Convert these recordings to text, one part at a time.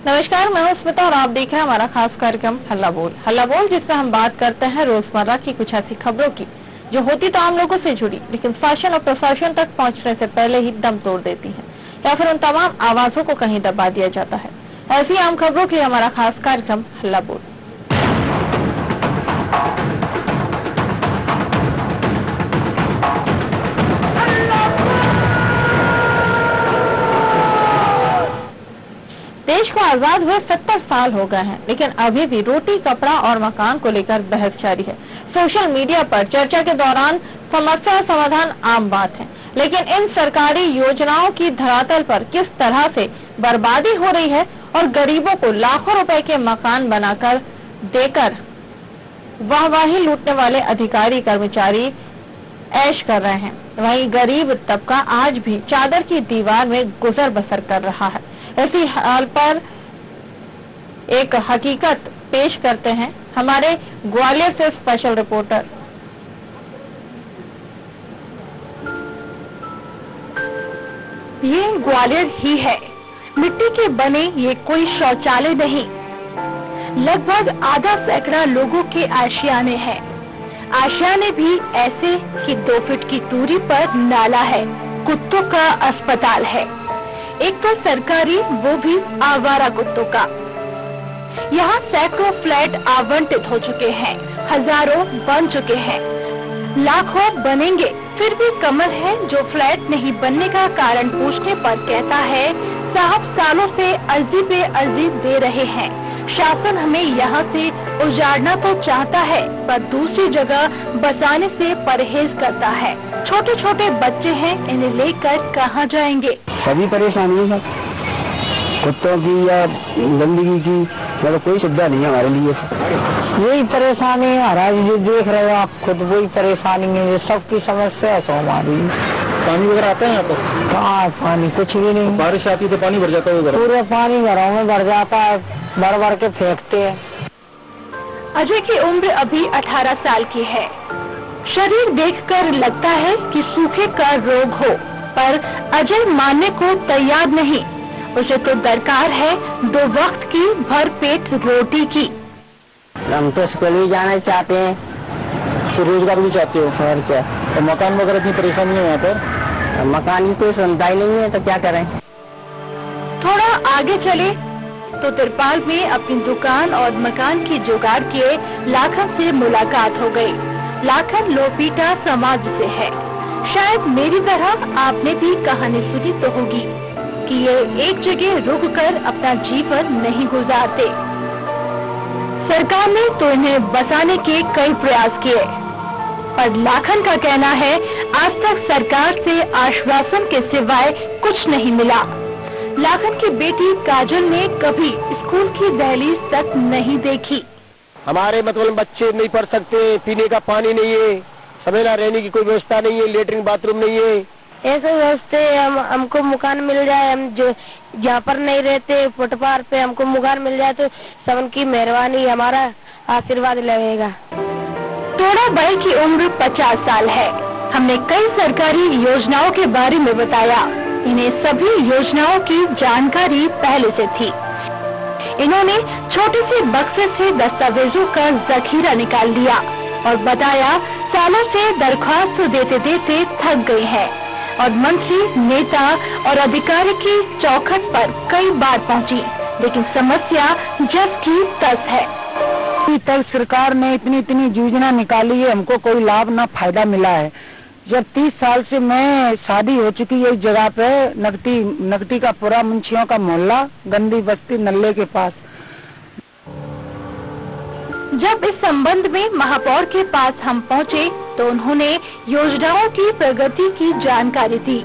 नमस्कार, मैं हूं स्मिता और आप देख रहे हैं हमारा खास कार्यक्रम हल्ला बोल, जिसमें हम बात करते हैं रोजमर्रा की कुछ ऐसी खबरों की जो होती तो आम लोगों से जुड़ी, लेकिन शासन और प्रशासन तक पहुंचने से पहले ही दम तोड़ देती हैं, या फिर उन तमाम आवाजों को कहीं दबा दिया जाता है। ऐसी आम खबरों के लिए हमारा खास कार्यक्रम हल्ला बोल। देश को आजाद हुए 70 साल हो गए हैं, लेकिन अभी भी रोटी, कपड़ा और मकान को लेकर बहस जारी है। सोशल मीडिया पर चर्चा के दौरान समस्या समाधान आम बात है, लेकिन इन सरकारी योजनाओं की धरातल पर किस तरह से बर्बादी हो रही है और गरीबों को लाखों रुपए के मकान बनाकर देकर वाहवाही लूटने वाले अधिकारी कर्मचारी ऐश कर रहे हैं, वहीं गरीब तबका आज भी चादर की दीवार में गुजर बसर कर रहा है। इसी हाल पर एक हकीकत पेश करते हैं हमारे ग्वालियर से स्पेशल रिपोर्टर। ये ग्वालियर ही है। मिट्टी के बने ये कोई शौचालय नहीं, लगभग आधा सैकड़ा लोगों के आशियाने हैं। आशियाने भी ऐसे कि 2 फीट की दूरी पर नाला है, कुत्तों का अस्पताल है, एक तो सरकारी वो भी आवारा कुत्तों का। यहाँ सैकड़ों फ्लैट आवंटित हो चुके हैं, हजारों बन चुके हैं, लाखों बनेंगे, फिर भी कमल है जो फ्लैट नहीं बनने का कारण पूछने पर कहता है, साहब सालों से अर्जी पे अर्जी दे रहे हैं, शासन हमें यहाँ से उजाड़ना तो चाहता है पर दूसरी जगह बसाने से परहेज करता है। छोटे छोटे बच्चे हैं, इन्हें लेकर कहाँ जाएंगे? सभी परेशानी है सर, कुत्तों की या गंदगी की, मतलब कोई सुविधा नहीं है हमारे लिए। यही परेशानी है महाराज, जो देख रहे हो आप खुद, वही परेशानी है, सबकी समस्या है हमारी। पानी वगैरह आता है यहाँ पर? कहाँ पानी, कुछ भी नहीं। बारिश आती तो पानी भर जाता है, पूरा पानी घरों में भर जाता है, भर भर के फेंकते हैं। अजय की उम्र अभी 18 साल की है। शरीर देखकर लगता है कि सूखे का रोग हो, पर अजय मानने को तैयार नहीं। उसे तो दरकार है 2 वक्त की भरपेट रोटी की। हम तो स्कूल भी जाना चाहते हैं, रोजगार भी चाहते हो, और क्या। तो मकान वगैरह की परेशानी है यहाँ पर? मकान की कोई सुनता ही नहीं है, तो क्या करें। थोड़ा आगे चले तो तिरपाल में अपनी दुकान और मकान की जुगाड़ किए लाखन से मुलाकात हो गई। लाखन लोपीटा समाज से है। शायद मेरी तरह आपने भी कहानी सुनी तो होगी कि ये एक जगह रुककर अपना जीवन नहीं गुजारते। सरकार ने तो इन्हें बसाने के कई प्रयास किए, पर लाखन का कहना है आज तक सरकार से आश्वासन के सिवाय कुछ नहीं मिला। लाखन की बेटी काजल ने कभी स्कूल की दहलीज तक नहीं देखी। हमारे मतलब बच्चे नहीं पढ़ सकते, पीने का पानी नहीं है, सवेरा रहने की कोई व्यवस्था नहीं है, लेटरिन बाथरूम नहीं है। ऐसे व्यवस्था हमको मकान मिल जाए, हम जो जहाँ पर नहीं रहते फुटपाथ पे हमको मकान मिल जाए तो सबकी मेहरबानी, हमारा आशीर्वाद लगेगा। टोड़ा बाई की उम्र 50 साल है। हमने कई सरकारी योजनाओं के बारे में बताया। इन्हें सभी योजनाओं की जानकारी पहले से थी। इन्होंने छोटे से बक्से से दस्तावेजों का जखीरा निकाल लिया और बताया सालों से दरख्वास्त देते देते थक गई है और मंत्री, नेता और अधिकारी की चौखट पर कई बार पहुंची, लेकिन समस्या जस की तस है। अभी तक सरकार ने इतनी योजना निकाली है, हमको कोई लाभ ना फायदा मिला है। जब 30 साल से मैं शादी हो चुकी है इस जगह पे, नगती का पूरा मुंशियों का मोहल्ला, गंदी बस्ती नल्ले के पास। जब इस संबंध में महापौर के पास हम पहुंचे तो उन्होंने योजनाओं की प्रगति की जानकारी दी।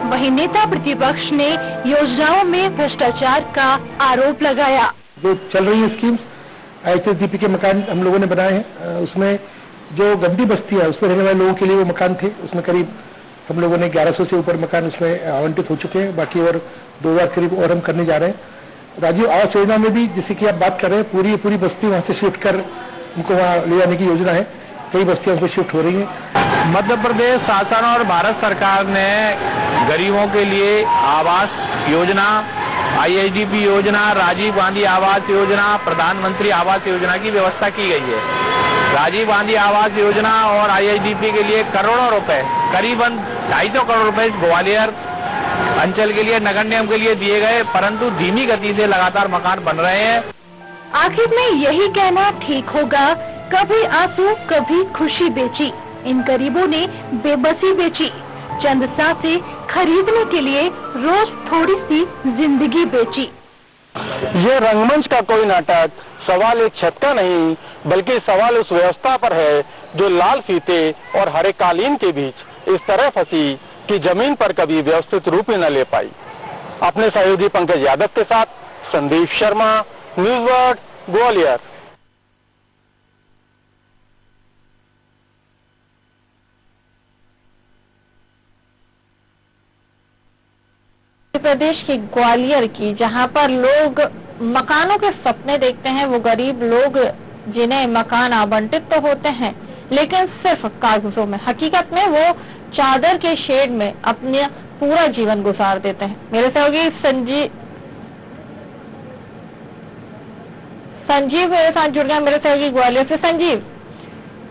वहीं नेता प्रतिपक्ष ने योजनाओं में भ्रष्टाचार का आरोप लगाया। जो चल रही है स्कीम्स, SSDP के मकान हम लोगों ने बनाए हैं, उसमें जो गंदी बस्ती है उसमें रहने वाले लोगों के लिए वो मकान थे, उसमें करीब हम लोगों ने 1100 से ऊपर मकान उसमें आवंटित हो चुके हैं। बाकी और 2000 करीब और हम करने जा रहे हैं। राजीव आवास योजना में भी जैसे कि आप बात कर रहे हैं, पूरी बस्ती वहाँ से शिफ्ट कर उनको वहाँ ले जाने की योजना है। कई बस्तियां उसमें शिफ्ट हो रही हैं। मध्य प्रदेश शासन और भारत सरकार ने गरीबों के लिए आवास योजना ISDP योजना, राजीव गांधी आवास योजना, प्रधानमंत्री आवास योजना की व्यवस्था की गई है। राजीव गांधी आवास योजना और ISDP के लिए करोड़ों रुपए, करीबन 250 करोड़ रुपए ग्वालियर अंचल के लिए, नगर निगम के लिए दिए गए, परंतु धीमी गति से लगातार मकान बन रहे हैं। आखिर में यही कहना ठीक होगा, कभी आंसू कभी खुशी बेची। इन गरीबों ने बेबसी बेची, चंद सांसें खरीदने के लिए रोज थोड़ी सी जिंदगी बेची। ये रंगमंच का कोई नाटक सवाल एक छत का नहीं, बल्कि सवाल उस व्यवस्था पर है जो लाल फीते और हरे कालीन के बीच इस तरह फंसी कि जमीन पर कभी व्यवस्थित रूप ही न ले पाई। अपने सहयोगी पंकज यादव के साथ संदीप शर्मा, न्यूज वर्ल्ड, ग्वालियर। प्रदेश की ग्वालियर की, जहां पर लोग मकानों के सपने देखते हैं, वो गरीब लोग जिन्हें मकान आवंटित तो होते हैं लेकिन सिर्फ कागजों में, हकीकत में वो चादर के शेड में अपने पूरा जीवन गुजार देते हैं। मेरे सहयोगी संजीव मेरे साथ जुड़ गया, मेरे सहयोगी ग्वालियर से। संजीव,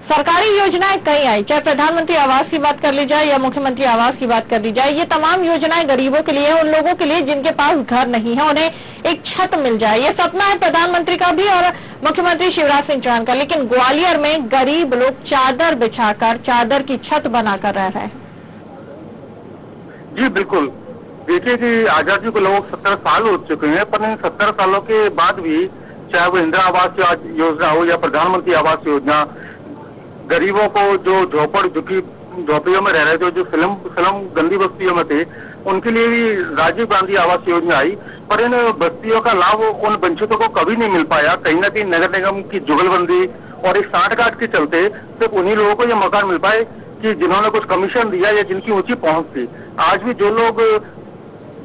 सरकारी योजनाएं कई आई, चाहे प्रधानमंत्री आवास की बात कर ली जाए या मुख्यमंत्री आवास की बात कर ली जाए, ये तमाम योजनाएं गरीबों के लिए, उन लोगों के लिए जिनके पास घर नहीं है, उन्हें एक छत मिल जाए। ये सपना है प्रधानमंत्री का भी और मुख्यमंत्री शिवराज सिंह चौहान का, लेकिन ग्वालियर में गरीब लोग चादर बिछाकर, चादर की छत बनाकर रह रहे हैं। जी बिल्कुल, देखिए कि आजादी को लगभग 70 साल हो चुके हैं, पर इन 70 सालों के बाद भी, चाहे वो इंदिरा आवास योजना हो या प्रधानमंत्री आवास योजना, गरीबों को जो झोपड़ियों में रह रहे थे, जो स्लम गंदी बस्तियों में थे, उनके लिए भी राजीव गांधी आवास योजना आई, पर इन बस्तियों का लाभ उन वंचितों को कभी नहीं मिल पाया। कहीं न कहीं नगर निगम की जुगलबंदी और एक सांठगांठ के चलते सिर्फ उन्हीं लोगों को ये मकान मिल पाए कि जिन्होंने कुछ कमीशन दिया या जिनकी ऊंची पहुंच थी। आज भी जो लोग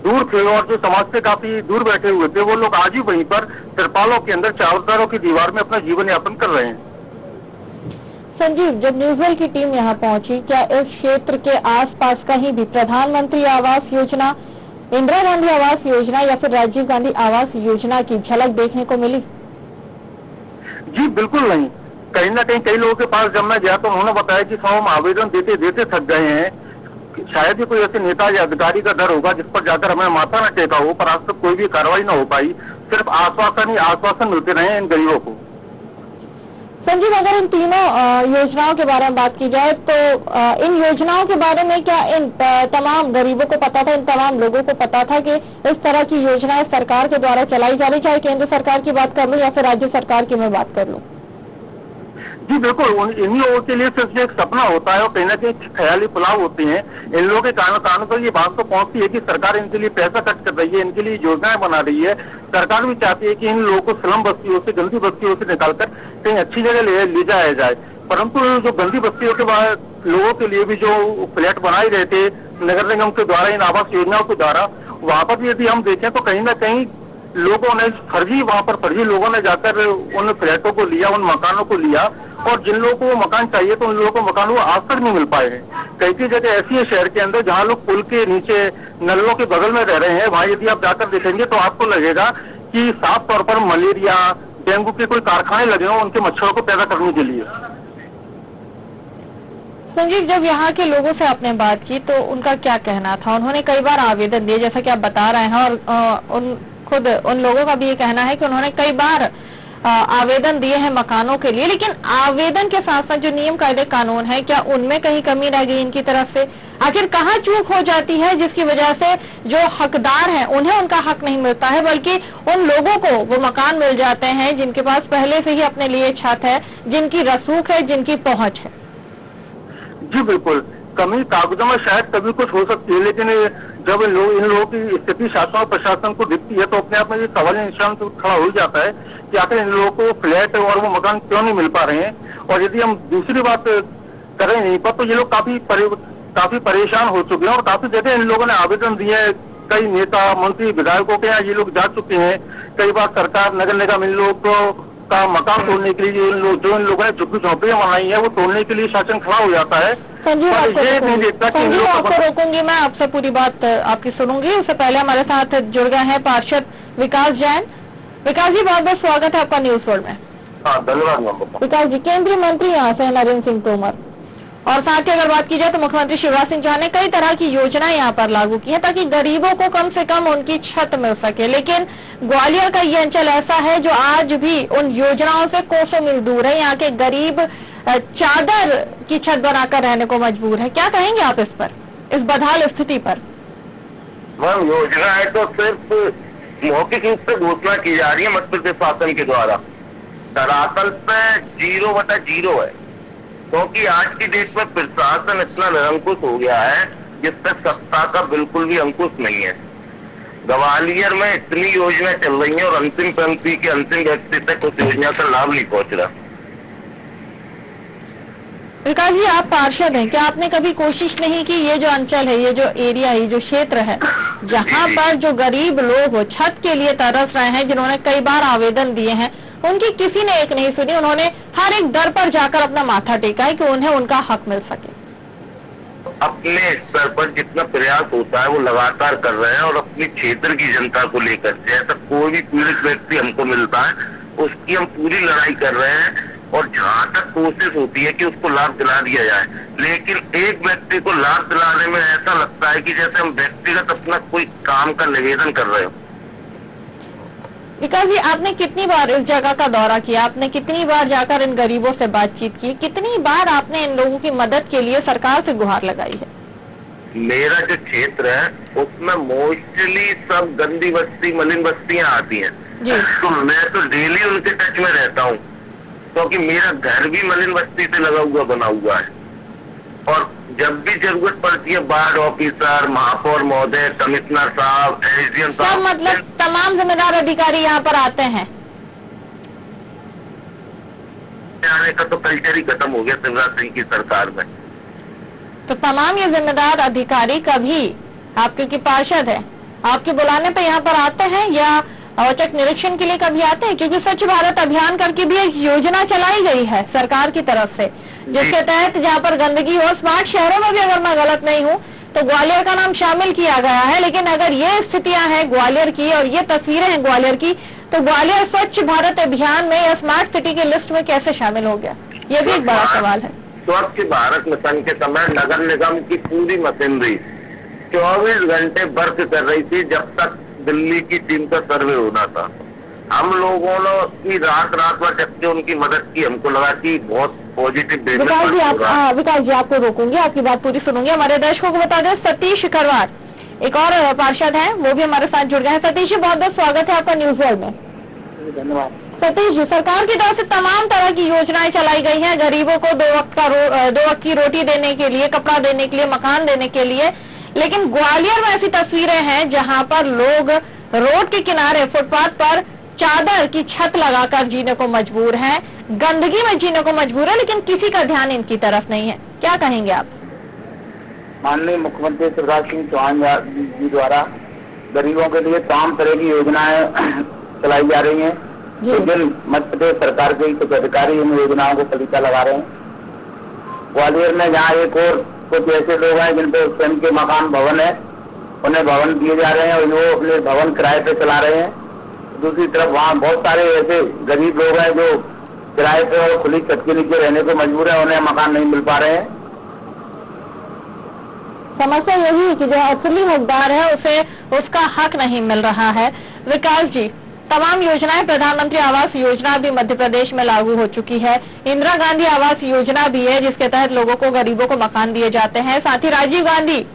दूर थे और जो समाज से काफी दूर बैठे हुए थे, वो लोग आज भी वहीं पर तिरपालों के अंदर चादरों की दीवार में अपना जीवन यापन कर रहे हैं। संजीव, जब न्यूज़ की टीम यहाँ पहुंची, क्या इस क्षेत्र के आसपास कहीं भी प्रधानमंत्री आवास योजना, इंदिरा गांधी आवास योजना या फिर राजीव गांधी आवास योजना की झलक देखने को मिली? जी बिल्कुल नहीं। कहीं ना कहीं कई लोगों के पास जब मैं गया तो उन्होंने बताया कि हम आवेदन देते देते थक गए हैं, शायद ही कोई ऐसे नेता या अधिकारी का डर होगा जिस पर जाकर हमें माथा न टेका हो, पर आज तक कोई भी कार्रवाई न हो पाई। सिर्फ आश्वासन ही आश्वासन मिलते रहे इन गरीबों को। संजीव, अगर इन तीनों योजनाओं के बारे में बात की जाए तो इन योजनाओं के बारे में क्या इन तमाम गरीबों को पता था, इन तमाम लोगों को पता था कि इस तरह की योजनाएं सरकार के द्वारा चलाई जा रही, चाहे केंद्र सरकार की बात कर लूं या फिर राज्य सरकार की मैं बात कर लूं? जी बिल्कुल, इन्हीं लोगों के लिए सिर्फ एक सपना होता है और कहीं ना कहीं ख्याली पुलाव होते हैं। इन लोगों के कानों पर ये बात तो पहुंचती है कि सरकार इनके लिए पैसा खर्च कर रही है, इनके लिए योजनाएं बना रही है। सरकार भी चाहती है कि इन लोगों को स्लम बस्तियों से, गंदी बस्तियों से निकालकर कहीं अच्छी जगह ले जाया जाए, परंतु जो गंदी बस्तियों के बाद लोगों के लिए भी जो फ्लैट बनाए गए थे नगर निगम के द्वारा, इन आवास योजनाओं के द्वारा, वहां पर यदि हम देखें तो कहीं ना कहीं लोगों ने फर्जी लोगों ने जाकर उन फ्लैटों को लिया, उन मकानों को लिया, और जिन लोगों को वो मकान चाहिए तो उन लोगों को मकान वो आज तक नहीं मिल पाए हैं। कई जगह ऐसी है शहर के अंदर जहाँ लोग पुल के नीचे नलों के बगल में रह रहे हैं, वहाँ यदि आप जाकर देखेंगे तो आपको लगेगा कि साफ तौर पर मलेरिया, डेंगू के कोई कारखाने लगे हों उनके मच्छरों को पैदा करने के लिए। संजीव, जब यहाँ के लोगों से आपने बात की तो उनका क्या कहना था? उन्होंने कई बार आवेदन दिए, जैसा कि आप बता रहे हैं, और खुद उन लोगों का भी ये कहना है कि उन्होंने कई बार आवेदन दिए हैं मकानों के लिए, लेकिन आवेदन के साथ साथ जो नियम कायदे कानून है, क्या उनमें कहीं कमी रह गई इनकी तरफ से? आखिर कहाँ चूक हो जाती है जिसकी वजह से जो हकदार हैं उन्हें उनका हक नहीं मिलता है, बल्कि उन लोगों को वो मकान मिल जाते हैं जिनके पास पहले से ही अपने लिए छत है, जिनकी रसूख है, जिनकी पहुंच है? जी बिल्कुल, कमी कागजों में शायद कभी कुछ हो सकती है, लेकिन जब इन लोगों की स्थिति शासन और प्रशासन को दिखती है तो अपने आप में ये सवाल निशान तो खड़ा हो जाता है कि आखिर इन लोगों को फ्लैट और वो मकान क्यों नहीं मिल पा रहे हैं। और यदि हम दूसरी बात करें यहीं पर, तो ये लोग काफी परेशान हो चुके हैं और काफी जगह इन लोगों ने आवेदन दिए हैं। कई नेता, मंत्री, विधायकों के यहाँ ये लोग जा चुके हैं। कई बार सरकार, नगर निगम इन लोगों का मकान तोड़ने के लिए जो इन लोगों ने झुग्गी झोंपड़ियां बनाई है वो तोड़ने के लिए शासन खड़ा हो जाता है, संजीव, पर आपको ये नहीं देखता कि इन संजीव, लोगों आपको को रोकूंगी मैं, आपसे पूरी बात आपकी सुनूंगी। उससे पहले हमारे साथ जुड़ गए हैं पार्षद विकास जैन। विकास जी, बहुत बहुत स्वागत है आपका न्यूज वर्ल्ड में। हाँ, धन्यवाद। विकास जी, केंद्रीय मंत्री यहाँ से नरेंद्र सिंह तोमर, और साथ ही अगर बात की जाए तो मुख्यमंत्री शिवराज सिंह चौहान ने कई तरह की योजनाएं यहाँ पर लागू की है ताकि गरीबों को कम से कम उनकी छत मिल सके। लेकिन ग्वालियर का ये अंचल ऐसा है जो आज भी उन योजनाओं से कोसों मील दूर है। यहाँ के गरीब चादर की छत बनाकर रहने को मजबूर है। क्या कहेंगे आप इस पर, इस बदहाल स्थिति पर? मैम, योजना है तो सिर्फ मौखिक रूप से घोषणा की जा रही है मध्य प्रदेश शासन के द्वारा। दरअसल पे 0/0 है, क्योंकि आज की डेट में प्रशासन इतना निरंकुश हो गया है जिससे सत्ता का बिल्कुल भी अंकुश नहीं है। ग्वालियर में इतनी योजना चल रही है और अंतिम पंक्ति के अंतिम व्यक्ति तक उस योजना का लाभ नहीं पहुंच रहा। विकास जी, आप पार्षद हैं, क्या आपने कभी कोशिश नहीं की ये जो अंचल है, ये जो एरिया है, ये जो क्षेत्र है, जहाँ पर जो गरीब लोग हो छत के लिए तरस रहे हैं, जिन्होंने कई बार आवेदन दिए हैं, उनकी किसी ने एक नहीं सुनी। उन्होंने हर एक दर पर जाकर अपना माथा टेका है कि उन्हें उनका हक मिल सके। अपने स्तर पर जितना प्रयास होता है वो लगातार कर रहे हैं और अपने क्षेत्र की जनता को लेकर जैसा कोई भी पीड़ित व्यक्ति हमको मिलता है उसकी हम पूरी लड़ाई कर रहे हैं और जहाँ तक कोशिश होती है कि उसको लाभ दिला दिया जाए। लेकिन एक व्यक्ति को लाभ दिलाने में ऐसा लगता है कि जैसे हम व्यक्तिगत अपना कोई काम का निवेदन कर रहे हो। विकास जी, आपने कितनी बार इस जगह का दौरा किया? आपने कितनी बार जाकर इन गरीबों से बातचीत की? कितनी बार आपने इन लोगों की मदद के लिए सरकार से गुहार लगाई है? मेरा जो क्षेत्र है उसमें मोस्टली सब गंदी बस्ती, मलिन बस्तियां आती हैं जी। तो मैं तो डेली उनके टच में रहता हूँ, क्योंकि मेरा घर भी मलिन बस्ती से लगा हुआ बना हुआ है। और जब भी जरूरत पड़ती है वार्ड ऑफिसर, महापौर महोदय, कमिश्नर साहब, एसडीएम साहब, मतलब तमाम जिम्मेदार अधिकारी यहाँ पर आते हैं। आने का तो कल्चर ही खत्म हो गया शिवराज सिंह की सरकार में। तो तमाम ये जिम्मेदार अधिकारी कभी आपके की पार्षद है, आपके बुलाने पे यहाँ पर आते हैं या औचक निरीक्षण के लिए कभी आते हैं? क्योंकि स्वच्छ भारत अभियान करके भी एक योजना चलाई गई है सरकार की तरफ से, जिसके तहत जहाँ पर गंदगी हो, स्मार्ट शहरों में भी अगर मैं गलत नहीं हूँ तो ग्वालियर का नाम शामिल किया गया है। लेकिन अगर ये स्थितियां हैं ग्वालियर की और ये तस्वीरें हैं ग्वालियर की, तो ग्वालियर स्वच्छ भारत अभियान में या स्मार्ट सिटी की लिस्ट में कैसे शामिल हो गया, ये भी एक बड़ा सवाल है। स्वच्छ भारत मिशन के समय नगर निगम की पूरी मशीनरी 24 घंटे वर्क कर रही थी जब तक दिल्ली की टीम का सर्वे होना था। हम लोगों ने रात भर जब से उनकी मदद की, हमको लगा कि बहुत पॉजिटिव। विकास जी, आपको रोकूंगी, आपकी बात पूरी सुनूंगी। हमारे दर्शकों को बता दें, सतीश खरवार एक और पार्षद हैं, वो भी हमारे साथ जुड़ गए हैं। सतीश जी, बहुत बहुत स्वागत है आपका न्यूज वर्ल्ड में। धन्यवाद। सतीश जी, सरकार की तरफ से तमाम तरह की योजनाएं चलाई गई हैं गरीबों को 2 वक्त की रोटी देने के लिए, कपड़ा देने के लिए, मकान देने के लिए। लेकिन ग्वालियर में ऐसी तस्वीरें हैं जहां पर लोग रोड के किनारे फुटपाथ पर चादर की छत लगाकर जीने को मजबूर हैं, गंदगी में जीने को मजबूर है, लेकिन किसी का ध्यान इनकी तरफ नहीं है। क्या कहेंगे आप? माननीय मुख्यमंत्री शिवराज सिंह चौहान जी द्वारा गरीबों के लिए तमाम तरह की योजनाएं चलाई जा रही हैं, लेकिन मध्य प्रदेश सरकार के कुछ अधिकारी इन योजनाओं को पलीता लगा रहे हैं। ग्वालियर में जहाँ एक और कुछ ऐसे लोग हैं जिन पर स्वयं के मकान भवन है, उन्हें भवन दिए जा रहे हैं और वो अपने भवन किराए पे चला रहे हैं। दूसरी तरफ वहाँ बहुत सारे ऐसे गरीब लोग हैं जो किराए पे और खुली छत के नीचे रहने को मजबूर है, उन्हें मकान नहीं मिल पा रहे हैं। समस्या यही है कि जो असली हकदार है उसे उसका हक नहीं मिल रहा है। विकास जी, तमाम योजनाएं, प्रधानमंत्री आवास योजना भी मध्य प्रदेश में लागू हो चुकी है, इंदिरा गांधी आवास योजना भी है जिसके तहत लोगों को, गरीबों को मकान दिए जाते हैं, साथ ही राजीव गांधी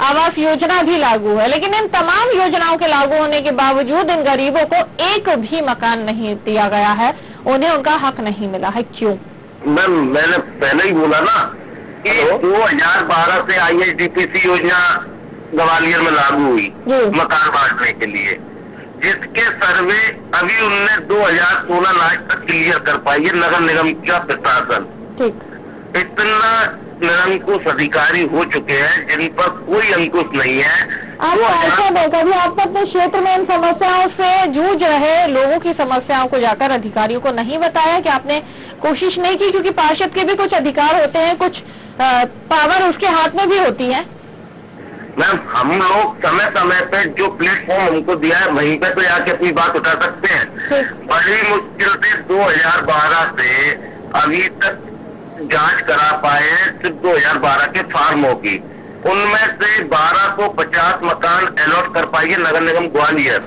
आवास योजना भी लागू है। लेकिन इन तमाम योजनाओं के लागू होने के बावजूद इन गरीबों को एक भी मकान नहीं दिया गया है, उन्हें उनका हक नहीं मिला है। क्यों? मैम, मैंने पहले ही बोला ना कि 2012 से IHDPC योजना ग्वालियर में लागू हुई मकान बांटने के लिए, जिसके सर्वे अभी उनने 2016 लास्ट तक क्लियर कर पाई है नगर निगम का प्रशासन। इतना निरंकुश अधिकारी हो चुके हैं जिन पर कोई अंकुश नहीं है। कभी आपने अपने क्षेत्र में इन समस्याओं से जूझ रहे लोगों की समस्याओं को जाकर अधिकारियों को नहीं बताया कि आपने कोशिश नहीं की? क्योंकि पार्षद के भी कुछ अधिकार होते हैं, कुछ पावर उसके हाथ में भी होती है। मैम, हम लोग समय समय पे जो प्लेटफॉर्म हमको दिया है वहीं पे तो आके अपनी बात उठा सकते हैं। बड़ी मुश्किल से 2012 से अभी तक जांच करा पाए सिर्फ 2012 के फार्मों की, उनमें से 1250 मकान अलॉट कर पाई है नगर निगम ग्वालियर।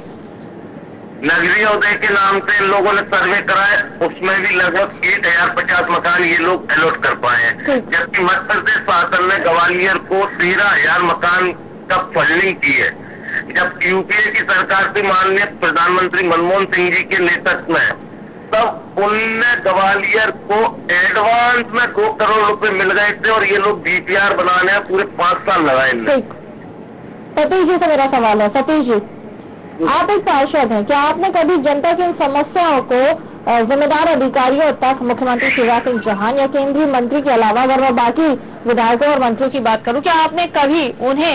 नगरीय उदय के नाम से इन लोगों ने सर्वे कराए, उसमें भी लगभग 1050 मकान ये लोग अलॉट कर पाए हैं, जबकि मध्य प्रदेश शासन ने ग्वालियर को 13,000 मकान का फंडिंग की है। जब यूपीए की सरकार थी माननीय प्रधानमंत्री मनमोहन सिंह जी के नेतृत्व में, तब उनने ग्वालियर को एडवांस में 2 करोड़ रुपए मिल गए थे और ये लोग डीपीआर बनाने में पूरे 5 साल लगाए इनने। सतीश जी से मेरा सवाल है। सतीश जी, आप एक पार्षद हैं, क्या आपने कभी जनता की इन समस्याओं को जिम्मेदार अधिकारियों तक, मुख्यमंत्री शिवराज सिंह चौहान या केंद्रीय मंत्री के अलावा, अगर मैं बाकी विधायकों और मंत्रियों की बात करूं, क्या आपने कभी उन्हें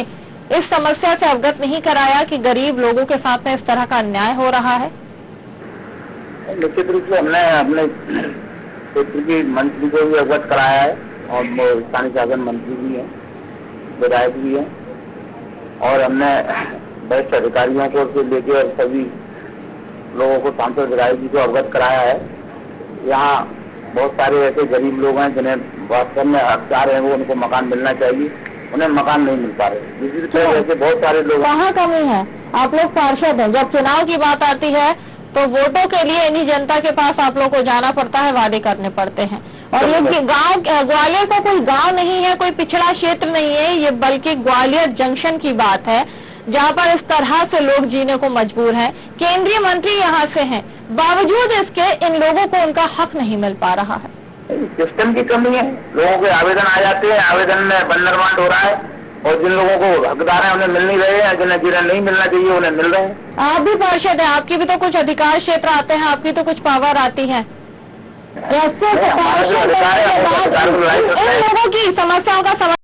इस समस्या से अवगत नहीं कराया कि गरीब लोगों के साथ में इस तरह का अन्याय हो रहा है? निश्चित रूप से हमने अपने क्षेत्र की मंत्री को भी अवगत कराया है और स्थानीय शासन मंत्री भी है, विधायक भी है, और हमने वरिष्ठ अधिकारियों को से लेकर सभी लोगों को, सांसद विधायक जी को अवगत कराया है। यहाँ बहुत सारे ऐसे गरीब लोग हैं जिन्हें वास्तव में हकदार हैं, वो उनको मकान मिलना चाहिए, उन्हें मकान नहीं मिल पा रहे। इसी तरह ऐसे बहुत सारे लोग। कहाँ कमी है? आप लोग पार्षद हैं, जब चुनाव की बात आती है तो वोटों के लिए इन्हीं जनता के पास आप लोग को जाना पड़ता है, वादे करने पड़ते हैं। और ये गांव, ग्वालियर का कोई गांव नहीं है, कोई पिछड़ा क्षेत्र नहीं है ये, बल्कि ग्वालियर जंक्शन की बात है जहां पर इस तरह से लोग जीने को मजबूर हैं। केंद्रीय मंत्री यहां से हैं, बावजूद इसके इन लोगों को उनका हक नहीं मिल पा रहा है। सिस्टम की कमी है, लोगों के आवेदन आ जाते हैं, आवेदन में बंदरबांट हो रहा है और जिन लोगों को हकदार है उन्हें मिल नहीं रहे हैं, जिन्हें नहीं मिलना चाहिए उन्हें मिल रहे हैं। आप भी पार्षद हैं, आपकी भी तो कुछ अधिकार क्षेत्र आते हैं, आपकी तो कुछ पावर आती है। इन लोगों की समस्याओं का